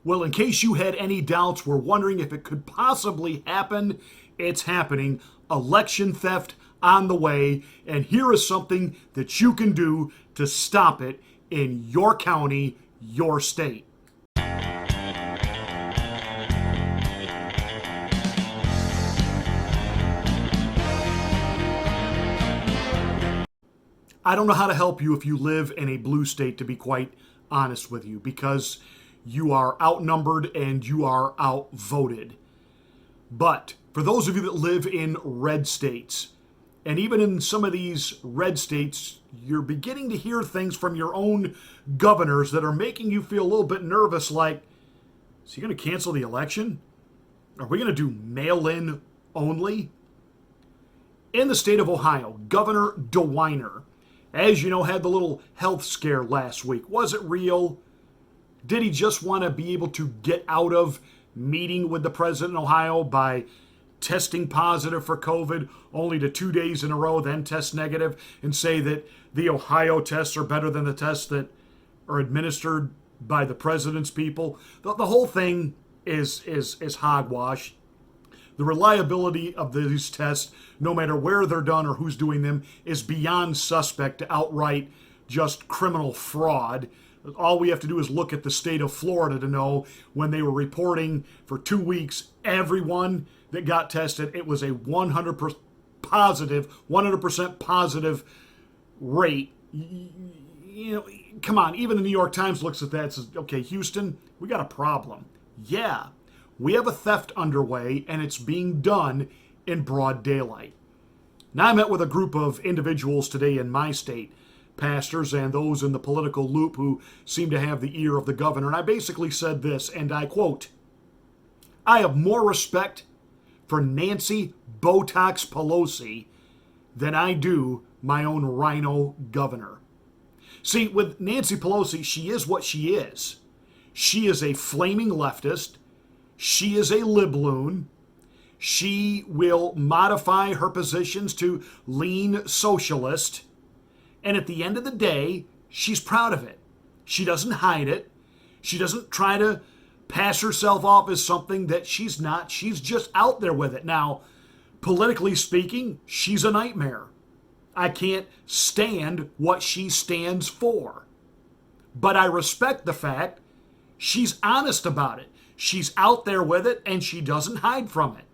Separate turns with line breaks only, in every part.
Well, in case you had any doubts, were wondering if it could possibly happen, it's happening. Election theft on the way, and here is something that you can do to stop it in your county, your state. I don't know how to help you if you live in a blue state, to be quite honest with you, because you are outnumbered and you are outvoted. But for those of you that live in red states, and even in some of these red states, you're beginning to hear things from your own governors that are making you feel a little bit nervous, like, is he going to cancel the election? Are we going to do mail-in only? In the state of Ohio, Governor DeWine, as you know, had the little health scare last week. Was it real? Did he just want to be able to get out of meeting with the president in Ohio by testing positive for COVID, only to 2 days in a row then test negative and say that the Ohio tests are better than the tests that are administered by the president's people? The whole thing is hogwash. The reliability of these tests, no matter where they're done or who's doing them, is beyond suspect to outright just criminal fraud. All we have to do is look at the state of Florida to know when they were reporting for 2 weeks, everyone that got tested, it was a 100% positive rate. You know, come on, even the New York Times looks at that and says, okay, Houston, we got a problem. Yeah. We have a theft underway, and it's being done in broad daylight. Now, I met with a group of individuals today in my state, pastors and those in the political loop who seem to have the ear of the governor, and I basically said this, and I quote, I have more respect for Nancy Botox Pelosi than I do my own RINO governor. See, with Nancy Pelosi, she is what she is. She is a flaming leftist. She is a libloon. She will modify her positions to lean socialist. And at the end of the day, she's proud of it. She doesn't hide it. She doesn't try to pass herself off as something that she's not. She's just out there with it. Now, politically speaking, she's a nightmare. I can't stand what she stands for. But I respect the fact she's honest about it. She's out there with it, and she doesn't hide from it.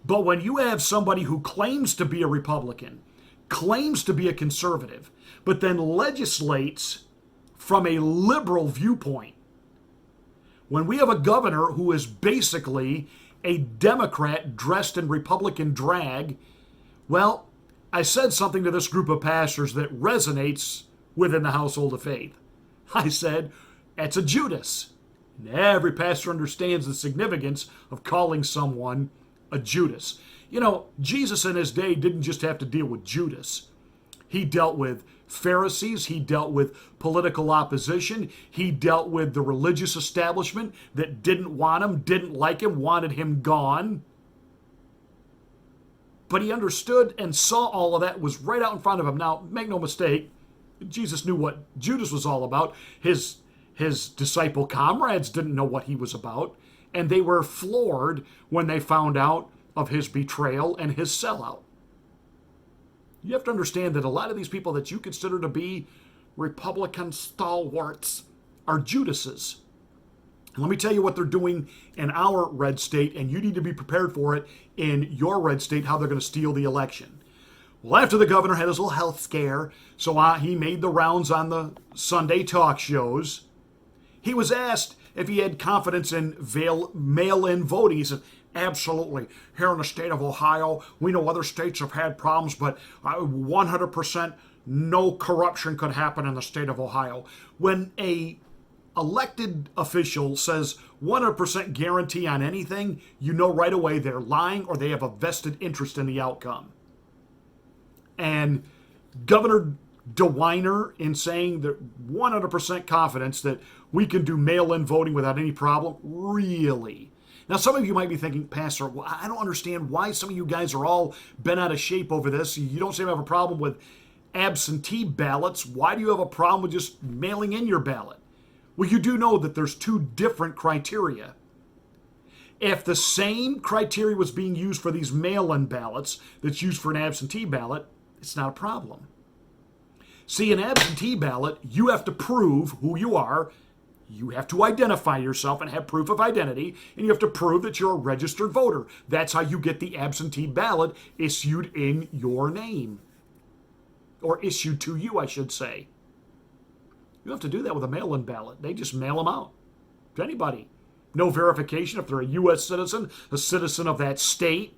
But when you have somebody who claims to be a Republican, claims to be a conservative, but then legislates from a liberal viewpoint, when we have a governor who is basically a Democrat dressed in Republican drag, well, I said something to this group of pastors that resonates within the household of faith. I said, it's a Judas. And every pastor understands the significance of calling someone a Judas. You know, Jesus in his day didn't just have to deal with Judas. He dealt with Pharisees. He dealt with political opposition. He dealt with the religious establishment that didn't want him, didn't like him, wanted him gone. But he understood and saw all of that was right out in front of him. Now, make no mistake, Jesus knew what Judas was all about. His disciple comrades didn't know what he was about, and they were floored when they found out of his betrayal and his sellout. You have to understand that a lot of these people that you consider to be Republican stalwarts are Judases. And let me tell you what they're doing in our red state, and you need to be prepared for it in your red state, how they're going to steal the election. Well, after the governor had his little health scare, so he made the rounds on the Sunday talk shows. He was asked if he had confidence in mail-in voting. He said, absolutely. Here in the state of Ohio, we know other states have had problems, but 100% no corruption could happen in the state of Ohio. When a elected official says 100% guarantee on anything, you know right away they're lying or they have a vested interest in the outcome. And Governor DeWine, in saying that 100% confidence that we can do mail-in voting without any problem, really? Now, some of you might be thinking, Pastor, well, I don't understand why some of you guys are all bent out of shape over this. You don't seem to have a problem with absentee ballots. Why do you have a problem with just mailing in your ballot? Well, you do know that there's two different criteria. If the same criteria was being used for these mail-in ballots that's used for an absentee ballot, it's not a problem. See, an absentee ballot, you have to prove who you are. You have to identify yourself and have proof of identity, and you have to prove that you're a registered voter. That's how you get the absentee ballot issued in your name. Or issued to you, I should say. You have to do that with a mail-in ballot. They just mail them out to anybody. No verification if they're a U.S. citizen, a citizen of that state.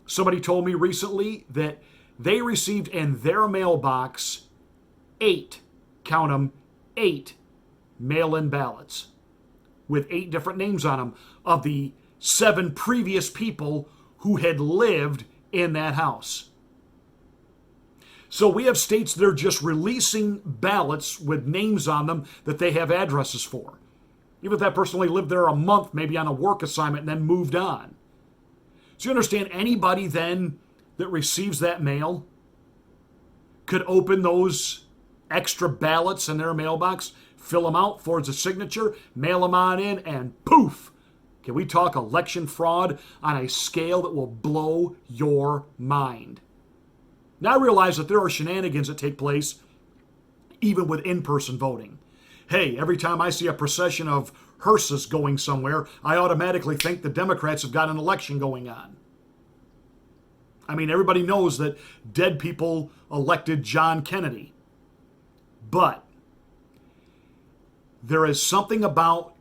Somebody told me recently that they received in their mailbox 8, count them, 8 mail-in ballots with 8 different names on them of the 7 previous people who had lived in that house. So we have states that are just releasing ballots with names on them that they have addresses for. Even if that person only lived there a month, maybe on a work assignment, and then moved on. So you understand, anybody then that receives that mail could open those extra ballots in their mailbox, fill them out, forge a signature, mail them on in, and poof! Can we talk election fraud on a scale that will blow your mind? Now I realize that there are shenanigans that take place even with in-person voting. Hey, every time I see a procession of hearses going somewhere, I automatically think the Democrats have got an election going on. I mean, everybody knows that dead people elected John Kennedy. But there is something about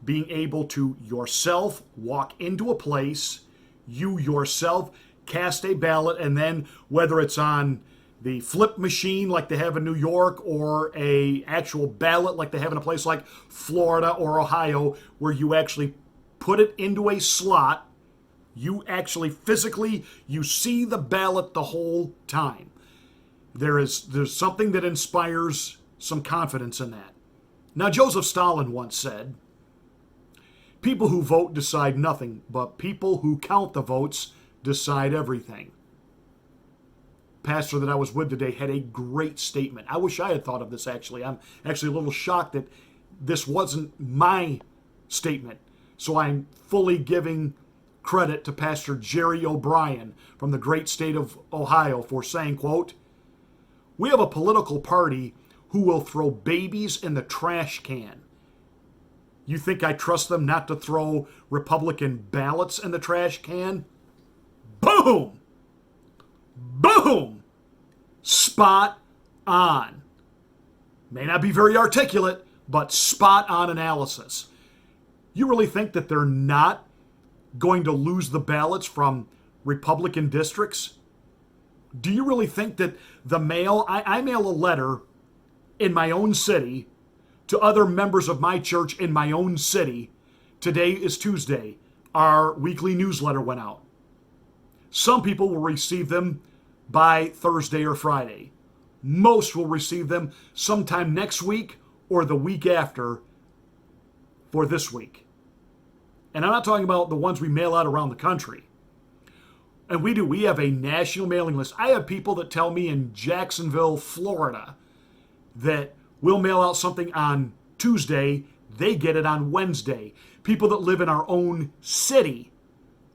being able to yourself walk into a place, you yourself cast a ballot, and then whether it's on the flip machine like they have in New York or a actual ballot like they have in a place like Florida or Ohio, where you actually put it into a slot, you actually physically, you see the ballot the whole time. There's something that inspires some confidence in that. Now, Joseph Stalin once said, people who vote decide nothing, but people who count the votes decide everything. Pastor that I was with today had a great statement. I wish I had thought of this, actually. I'm actually a little shocked that this wasn't my statement. So I'm fully giving credit to Pastor Jerry O'Brien from the great state of Ohio for saying, quote, "We have a political party who will throw babies in the trash can. You think I trust them not to throw Republican ballots in the trash can?" Boom! Boom! Spot on. May not be very articulate, but spot on analysis. You really think that they're not going to lose the ballots from Republican districts? Do you really think that the mail, I mail a letter in my own city to other members of my church in my own city. Today is Tuesday. Our weekly newsletter went out. Some people will receive them by Thursday or Friday. Most will receive them sometime next week or the week after for this week. And I'm not talking about the ones we mail out around the country. And we have a national mailing list. I have people that tell me in Jacksonville, Florida, that we'll mail out something on Tuesday, they get it on Wednesday. People that live in our own city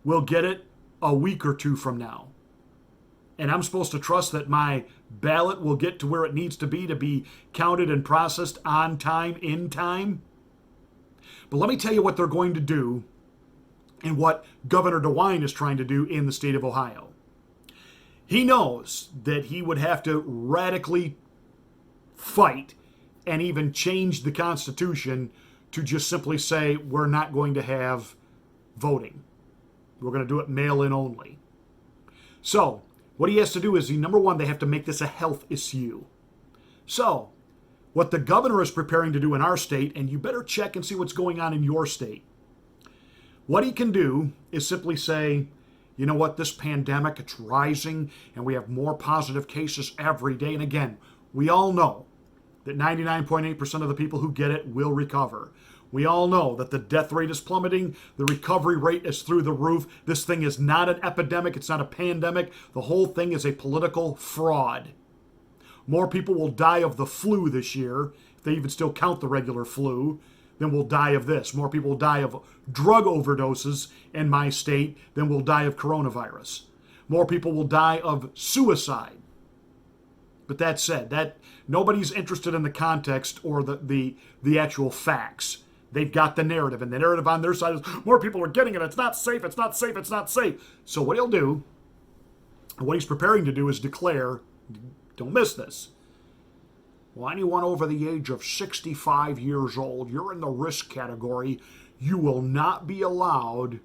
will get it a week or two from now. And I'm supposed to trust that my ballot will get to where it needs to be counted and processed on time, in time? But let me tell you what they're going to do and what Governor DeWine is trying to do in the state of Ohio. He knows that he would have to radically fight and even change the Constitution to just simply say we're not going to have voting. We're going to do it mail-in only. So, what he has to do is, number one, they have to make this a health issue. So, what the governor is preparing to do in our state, and you better check and see what's going on in your state. What he can do is simply say, you know what, this pandemic, it's rising, and we have more positive cases every day. And again, we all know that 99.8% of the people who get it will recover. We all know that the death rate is plummeting. The recovery rate is through the roof. This thing is not an epidemic. It's not a pandemic. The whole thing is a political fraud. More people will die of the flu this year, they even still count the regular flu, than will die of this. More people will die of drug overdoses in my state than will die of coronavirus. More people will die of suicide. But that said, that nobody's interested in the context or the actual facts. They've got the narrative, and the narrative on their side is more people are getting it. It's not safe. It's not safe. It's not safe. So what he'll do, what he's preparing to do, is declare, don't miss this. Well, anyone over the age of 65 years old, you're in the risk category. You will not be allowed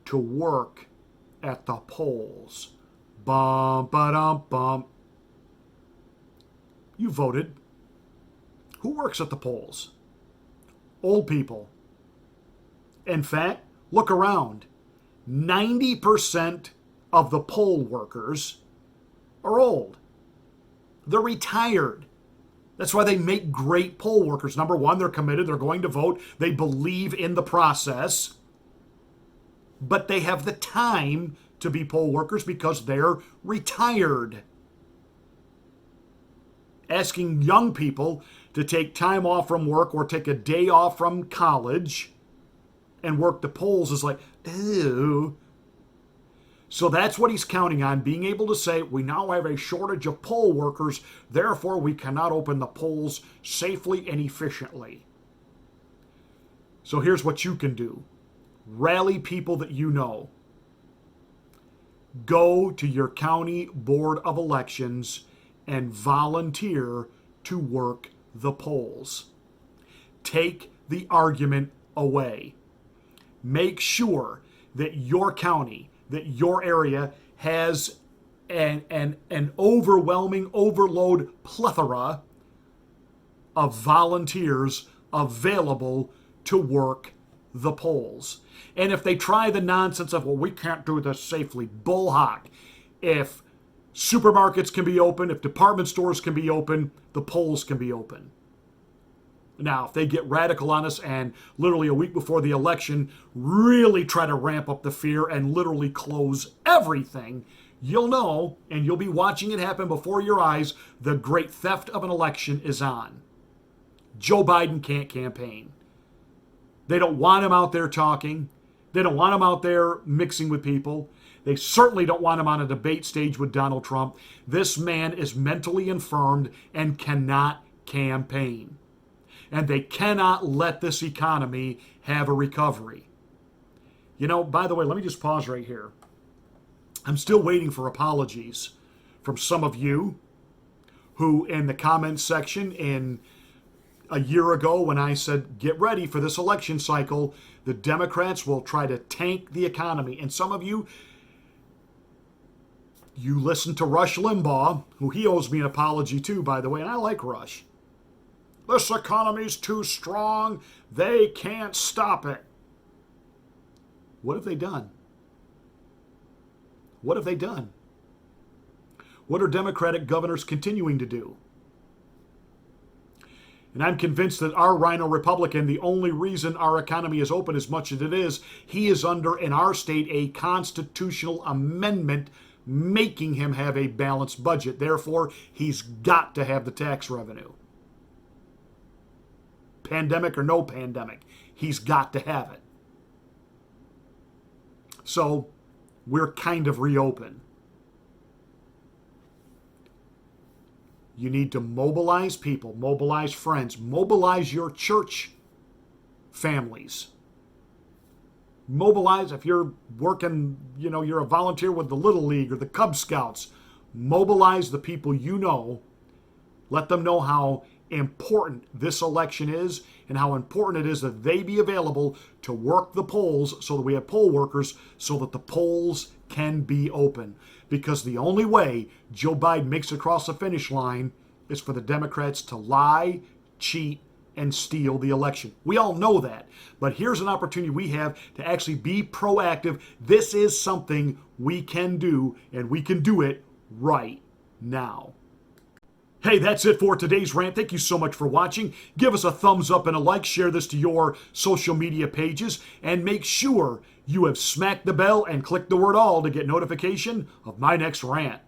to work at the polls. Bum, ba-dum, bum. You voted. Who works at the polls? Old people. In fact, look around. 90% of the poll workers are old. They're retired. That's why they make great poll workers. Number one, they're committed. They're going to vote. They believe in the process. But they have the time to be poll workers because they're retired. Asking young people to take time off from work or take a day off from college and work the polls is like, ew. So that's what he's counting on, being able to say, we now have a shortage of poll workers, therefore we cannot open the polls safely and efficiently. So here's what you can do. Rally people that you know. Go to your county board of elections and volunteer to work the polls. Take the argument away. Make sure that your county, that your area has an overwhelming overload plethora of volunteers available to work the polls. And if they try the nonsense of, well, we can't do this safely, bull hock. If supermarkets can be open, if department stores can be open, the polls can be open. Now, if they get radical on us and literally a week before the election really try to ramp up the fear and literally close everything, you'll know, and you'll be watching it happen before your eyes, the great theft of an election is on. Joe Biden can't campaign. They don't want him out there talking. They don't want him out there mixing with people. They certainly don't want him on a debate stage with Donald Trump. This man is mentally infirmed and cannot campaign. And they cannot let this economy have a recovery. You know, by the way, let me just pause right here. I'm still waiting for apologies from some of you who, in the comments section in a year ago when I said, get ready for this election cycle, the Democrats will try to tank the economy. And some of you listen to Rush Limbaugh, who he owes me an apology too, by the way, and I like Rush. This economy's too strong. They can't stop it. What have they done? What have they done? What are Democratic governors continuing to do? And I'm convinced that our RINO Republican, the only reason our economy is open as much as it is, he is under, in our state, a constitutional amendment making him have a balanced budget. Therefore, he's got to have the tax revenue. Pandemic or no pandemic, he's got to have it. So we're kind of reopened. You need to mobilize people, mobilize friends, mobilize your church families. Mobilize, if you're working, you're a volunteer with the Little League or the Cub Scouts, mobilize the people you know. Let them know how important this election is and how important it is that they be available to work the polls so that we have poll workers so that the polls can be open. Because the only way Joe Biden makes it across the finish line is for the Democrats to lie, cheat, and steal the election. We all know that. But here's an opportunity we have to actually be proactive. This is something we can do, and we can do it right now. Hey, that's it for today's rant. Thank you so much for watching. Give us a thumbs up and a like. Share this to your social media pages. And make sure you have smacked the bell and clicked the word all to get notification of my next rant.